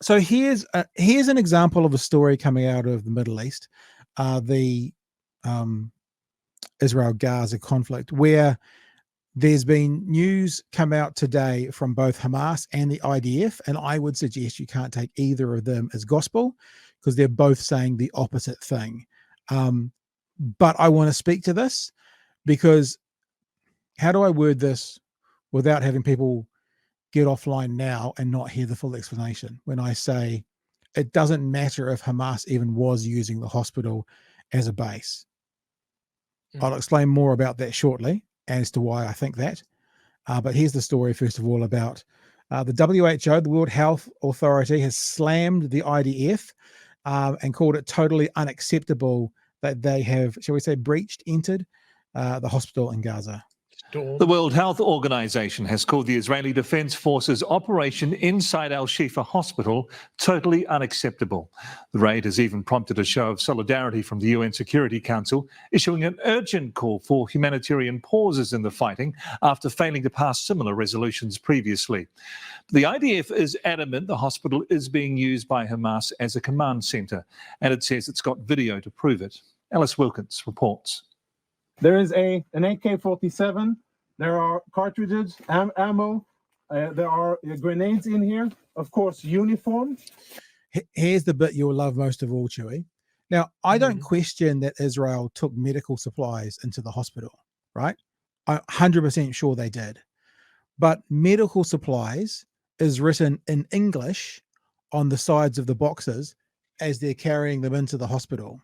So here's an example of a story coming out of the Middle East, the Israel-Gaza conflict, where there's been news come out today from both Hamas and the IDF, and I would suggest you can't take either of them as gospel because they're both saying the opposite thing. But I want to speak to this because how do I word this without having people get offline now and not hear the full explanation when I say it doesn't matter if Hamas even was using the hospital as a base. I'll explain more about that shortly as to why I think that. But here's the story, first of all, about the WHO, the World Health Authority, has slammed the IDF and called it totally unacceptable that they have, shall we say, entered the hospital in Gaza. The World Health Organization has called the Israeli Defense Forces' operation inside Shifa Hospital totally unacceptable. The raid has even prompted a show of solidarity from the UN Security Council, issuing an urgent call for humanitarian pauses in the fighting after failing to pass similar resolutions previously. The IDF is adamant the hospital is being used by Hamas as a command center, and it says it's got video to prove it. Alice Wilkins reports. There is an AK-47, there are cartridges, ammo, there are grenades in here, of course, uniform. Here's the bit you'll love most of all, Chewy. Now, I don't question that Israel took medical supplies into the hospital, right? I'm 100% sure they did. But medical supplies is written in English on the sides of the boxes as they're carrying them into the hospital.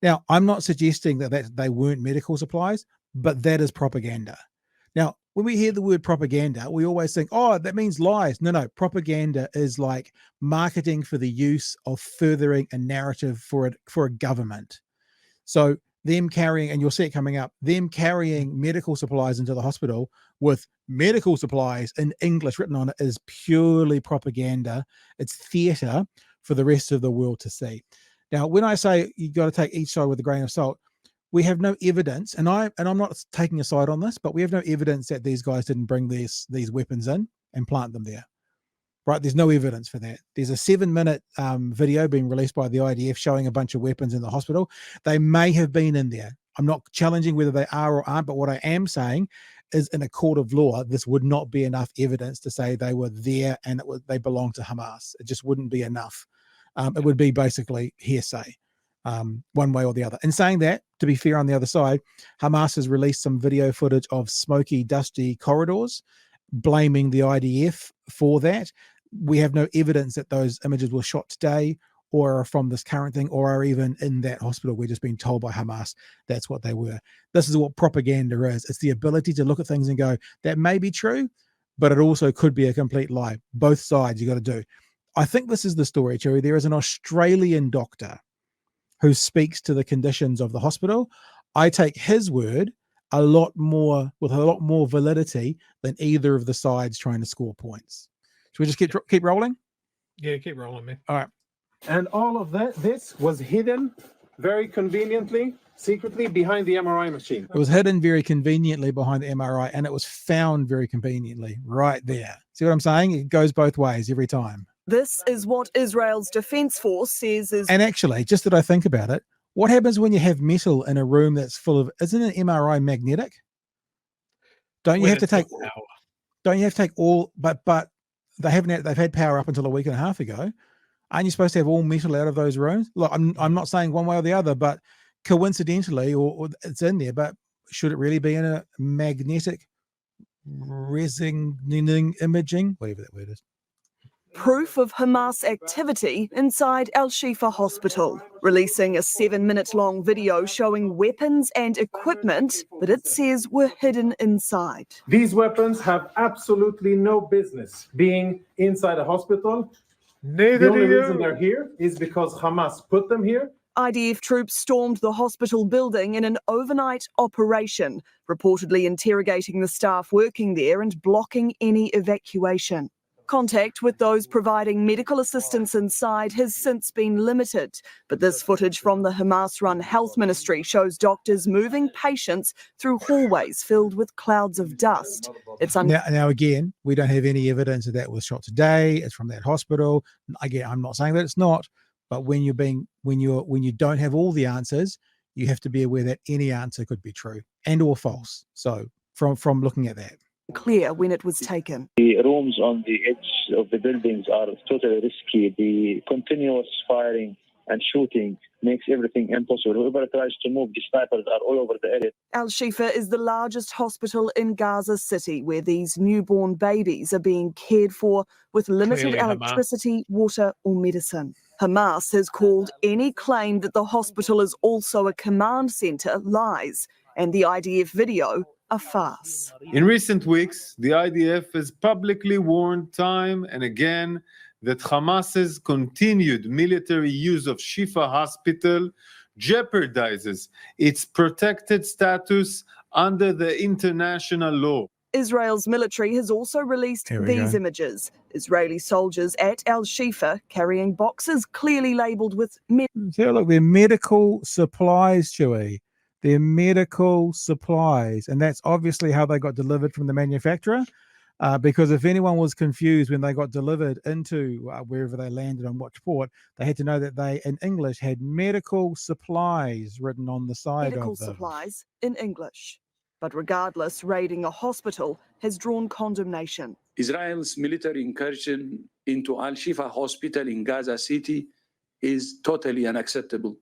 Now, I'm not suggesting that they weren't medical supplies, but that is propaganda. Now, when we hear the word propaganda, we always think, oh, that means lies. No, propaganda is like marketing for the use of furthering a narrative for a government. So them carrying, and you'll see it coming up, them carrying medical supplies into the hospital with medical supplies in English written on it is purely propaganda. It's theatre for the rest of the world to see. Now, when I say you got to take each side with a grain of salt, we have no evidence, and I'm not taking a side on this, but we have no evidence that these guys didn't bring these weapons in and plant them there. Right? There's no evidence for that. There's a 7-minute video being released by the IDF showing a bunch of weapons in the hospital. They may have been in there. I'm not challenging whether they are or aren't, but what I am saying is in a court of law, this would not be enough evidence to say they were there and they belong to Hamas. It just wouldn't be enough. It would be basically hearsay, one way or the other. In saying that, to be fair on the other side, Hamas has released some video footage of smoky, dusty corridors, blaming the IDF for that. We have no evidence that those images were shot today or are from this current thing or are even in that hospital. We're just being told by Hamas that's what they were. This is what propaganda is. It's the ability to look at things and go, that may be true, but it also could be a complete lie. Both sides you got to do. I think this is the story, Cherry. There is an Australian doctor who speaks to the conditions of the hospital. I take his word with a lot more validity than either of the sides trying to score points. Should we just keep rolling? Yeah, keep rolling, man. All right. And all of this was hidden very conveniently, secretly behind the MRI machine. It was hidden very conveniently behind the MRI, and it was found very conveniently right there. See what I'm saying? It goes both ways every time. This is what Israel's Defense Force says is... And actually, just that I think about it, what happens when you have metal in a room that's full of... Isn't an MRI magnetic? Don't you have to take all... But they've had power up until a week and a half ago. Aren't you supposed to have all metal out of those rooms? Look, I'm not saying one way or the other, but coincidentally, or it's in there, but should it really be in a magnetic resonating imaging? Whatever that word is. Proof of Hamas activity inside Shifa Hospital, releasing a 7-minute-long video showing weapons and equipment that it says were hidden inside. These weapons have absolutely no business being inside a hospital. The only reason they're here is because Hamas put them here. IDF troops stormed the hospital building in an overnight operation, reportedly interrogating the staff working there and blocking any evacuation. Contact with those providing medical assistance inside has since been limited, but this footage from the Hamas-run health ministry shows doctors moving patients through hallways filled with clouds of dust. It's now again, we don't have any evidence that was shot today. It's from that hospital. Again, I'm not saying that it's not, but when you don't have all the answers, you have to be aware that any answer could be true and or false. So from looking at that. Clear when it was taken. The rooms on the edge of the buildings are totally risky. The continuous firing and shooting makes everything impossible. Whoever tries to move, the snipers are all over the area. Al Shifa is the largest hospital in Gaza City, where these newborn babies are being cared for with limited Clearly, electricity, water or medicine. Hamas has called any claim that the hospital is also a command centre lies, and the IDF video a farce. In recent weeks, the IDF has publicly warned time and again that Hamas's continued military use of Shifa Hospital jeopardizes its protected status under the international law. Israel's military has also released these images. Israeli soldiers at Al Shifa carrying boxes clearly labelled with So look, they're medical supplies, Chewy. They're medical supplies, and that's obviously how they got delivered from the manufacturer. Because if anyone was confused when they got delivered into wherever they landed on which port, they had to know that they, in English, had medical supplies written on the side medical of them. supplies in English. But regardless, raiding a hospital has drawn condemnation. Israel's military incursion into Al Shifa Hospital in Gaza City is totally unacceptable.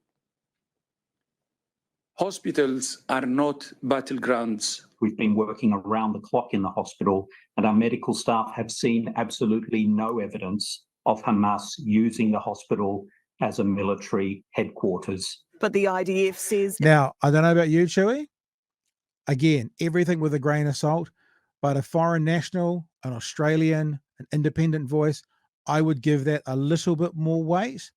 Hospitals are not battlegrounds. We've been working around the clock in the hospital, and our medical staff have seen absolutely no evidence of Hamas using the hospital as a military headquarters. But the IDF says... Now, I don't know about you, Chewy. Again, everything with a grain of salt, but a foreign national, an Australian, an independent voice, I would give that a little bit more weight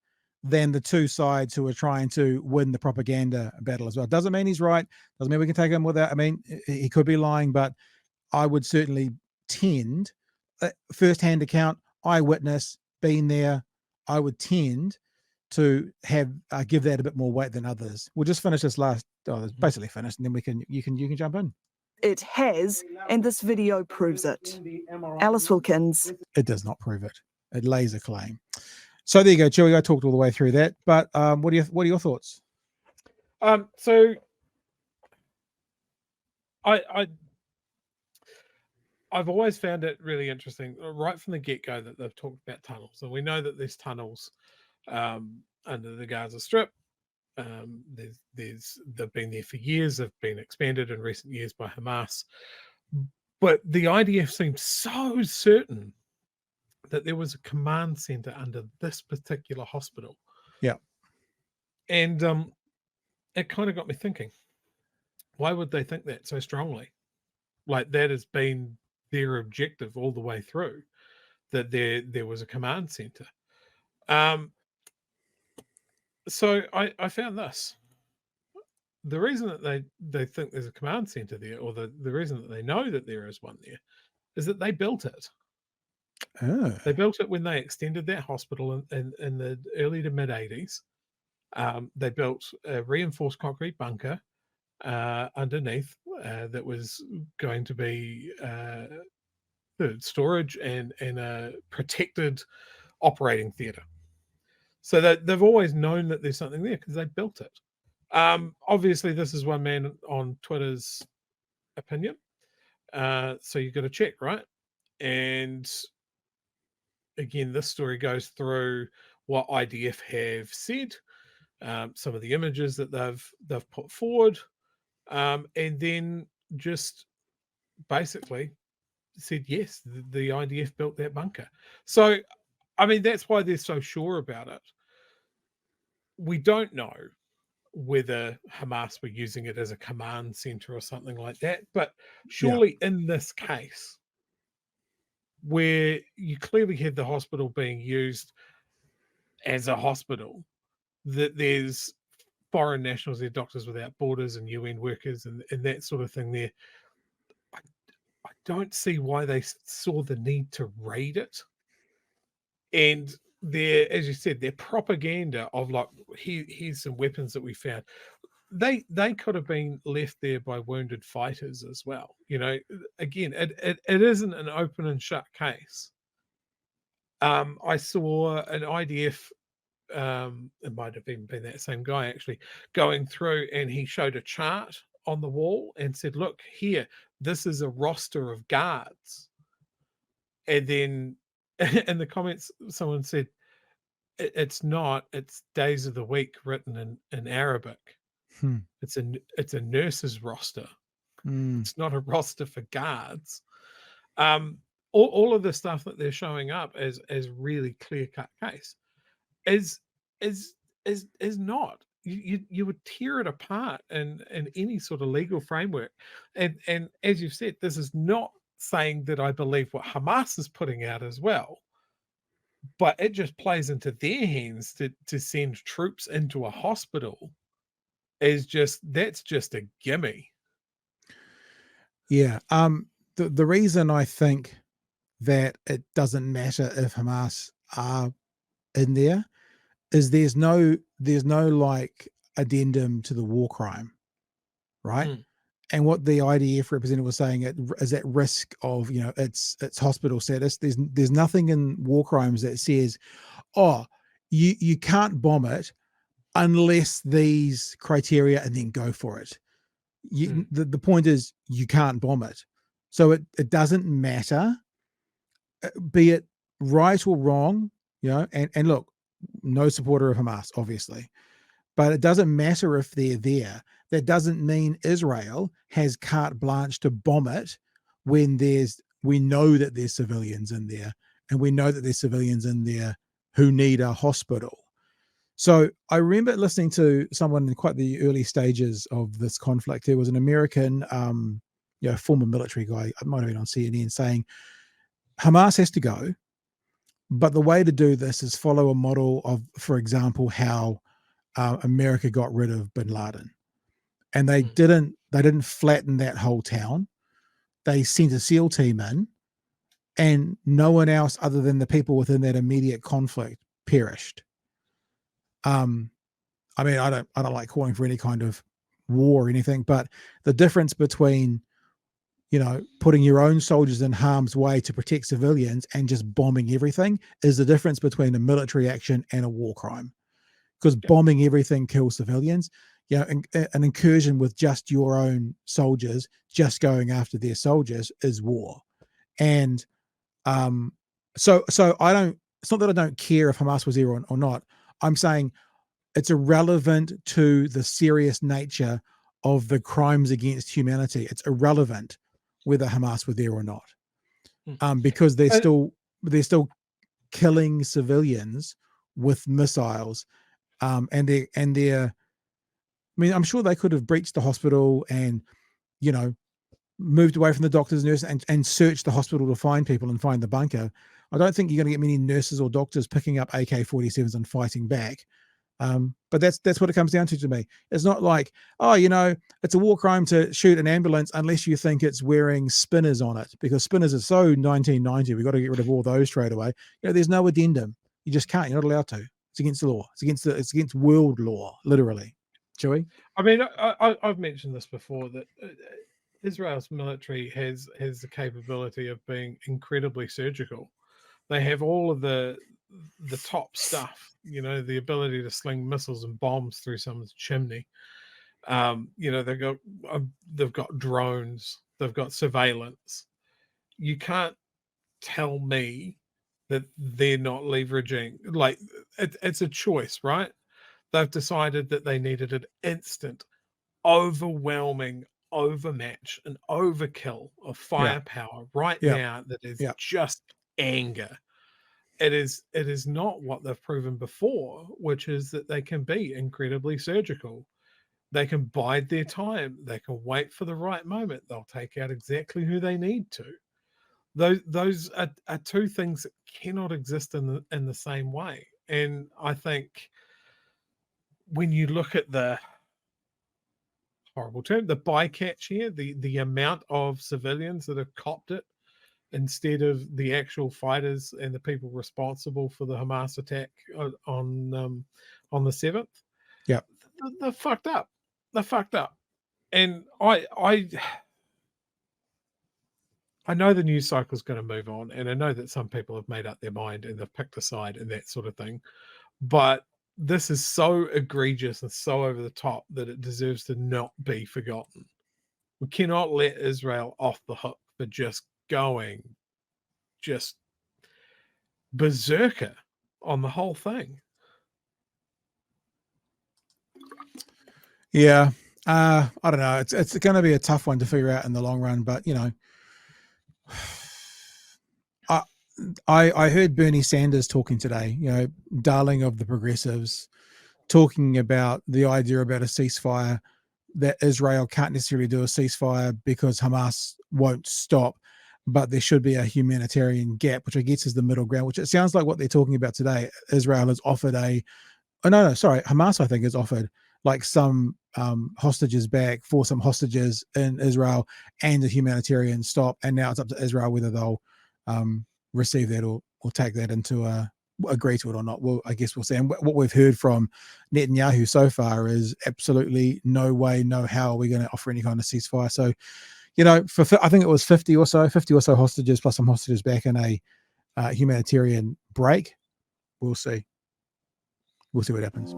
than the two sides who are trying to win the propaganda battle as well. Doesn't mean he's right. Doesn't mean we can take him without, I mean, he could be lying, but I would certainly tend, first-hand account, eyewitness, been there, I would tend to have give that a bit more weight than others. We'll just finish this last, it's basically finished, and then you can jump in. It has, and this video proves it. Alice Wilkins. It does not prove it. It lays a claim. So there you go, Chewy. I talked all the way through that, but what are your thoughts? So I've always found it really interesting, right from the get-go, that they've talked about tunnels, and we know that there's tunnels under the Gaza Strip. They've been there for years. They've been expanded in recent years by Hamas, but the IDF seems so certain that there was a command center under this particular hospital. Yeah. And it kind of got me thinking, why would they think that so strongly? Like, that has been their objective all the way through, that there was a command center. So I found this. The reason that they think there's a command center there, or the reason that they know that there is one there, is that they built it. Oh. They built it when they extended that hospital in the early to mid 80s. They built a reinforced concrete bunker underneath that was going to be storage and a protected operating theatre. So that they've always known that there's something there because they built it. Obviously, this is one man on Twitter's opinion. So you've got to check, right? And again, this story goes through what IDF have said, some of the images that they've put forward, and then just basically said, yes, the IDF built that bunker. So, I mean, that's why they're so sure about it. We don't know whether Hamas were using it as a command center or something like that, but surely in this case, where you clearly had the hospital being used as a hospital, that there's foreign nationals there, Doctors Without Borders and UN workers and that sort of thing there, I don't see why they saw the need to raid it And their, as you said, their propaganda of like, here's some weapons that we found. They could have been left there by wounded fighters as well. You know, again, it isn't an open and shut case. I saw an IDF, it might have even been that same guy actually, going through, and he showed a chart on the wall and said, look here, this is a roster of guards. And then in the comments, someone said, it's not, it's days of the week written in Arabic. Hmm. It's a nurse's roster. Mm. It's not a roster for guards. All of the stuff that they're showing up as really clear cut case is not. You would tear it apart in any sort of legal framework. And as you've said, this is not saying that I believe what Hamas is putting out as well, but it just plays into their hands to send troops into a hospital. That's just a gimme. Yeah. The reason I think that it doesn't matter if Hamas are in there is there's no like addendum to the war crime, right? Mm. And what the IDF representative was saying, it is at risk of, you know, its hospital status. There's nothing in war crimes that says, oh, you can't bomb it unless these criteria, and then go for it. The point is you can't bomb it. So it doesn't matter, be it right or wrong, you know, and look, no supporter of Hamas, obviously, but it doesn't matter if they're there. That doesn't mean Israel has carte blanche to bomb it when we know that there's civilians in there, and we know that there's civilians in there who need a hospital. So I remember listening to someone in quite the early stages of this conflict. There was an American, former military guy, I might have been on CNN, saying Hamas has to go, but the way to do this is follow a model of, for example, how America got rid of bin Laden. And they didn't flatten that whole town. They sent a SEAL team in, and no one else other than the people within that immediate conflict perished. I mean, I don't like calling for any kind of war or anything, but the difference between, you know, putting your own soldiers in harm's way to protect civilians and just bombing everything is the difference between a military action and a war crime. Because bombing everything kills civilians. You know, an incursion with just your own soldiers, just going after their soldiers, is war. And so I don't. It's not that I don't care if Hamas was there or not. I'm saying it's irrelevant to the serious nature of the crimes against humanity. It's irrelevant whether Hamas were there or not, because they're still killing civilians with missiles, and they're. I mean, I'm sure they could have breached the hospital and, you know, moved away from the doctors and nurses and searched the hospital to find people and find the bunker. I don't think you're going to get many nurses or doctors picking up AK-47s and fighting back. But that's what it comes down to me. It's not like, oh, you know, it's a war crime to shoot an ambulance unless you think it's wearing spinners on it, because spinners are so 1990. We've got to get rid of all those straight away. You know, there's no addendum. You just can't. You're not allowed to. It's against the law. It's against world law, literally. Joey? I mean, I've mentioned this before, that Israel's military has the capability of being incredibly surgical. They have all of the top stuff, you know, the ability to sling missiles and bombs through someone's chimney. You know, they've got drones, they've got surveillance. You can't tell me that they're not leveraging, like, it's a choice, right? They've decided that they needed an instant, overwhelming overmatch, an overkill of firepower now that is just anger. It is not what they've proven before, which is that they can be incredibly surgical. They can bide their time. They can wait for the right moment. They'll take out exactly who they need to. Those are two things that cannot exist in the same way. And I think when you look at the horrible term, the bycatch here, the amount of civilians that have copped it instead of the actual fighters and the people responsible for the Hamas attack on the 7th. Yeah, they're fucked up. They're fucked up. And I know the news cycle is going to move on, and I know that some people have made up their mind and they've picked a side and that sort of thing. But this is so egregious and so over the top that it deserves to not be forgotten. We cannot let Israel off the hook for just going berserker on the whole thing. Yeah. I don't know. It's going to be a tough one to figure out in the long run, but I heard Bernie Sanders talking today, darling of the progressives, talking about the idea about a ceasefire, that Israel can't necessarily do a ceasefire because Hamas won't stop, but there should be a humanitarian gap, which I guess is the middle ground, which it sounds like what they're talking about today. Israel has offered Hamas, I think, has offered like some hostages back for some hostages in Israel and a humanitarian stop. And now it's up to Israel whether they'll receive that or take that into agree to it or not. Well, I guess we'll see. And what we've heard from Netanyahu so far is absolutely no way, no how are we going to offer any kind of ceasefire. So, I think it was 50 or so hostages plus some hostages back in a humanitarian break. We'll see. We'll see what happens.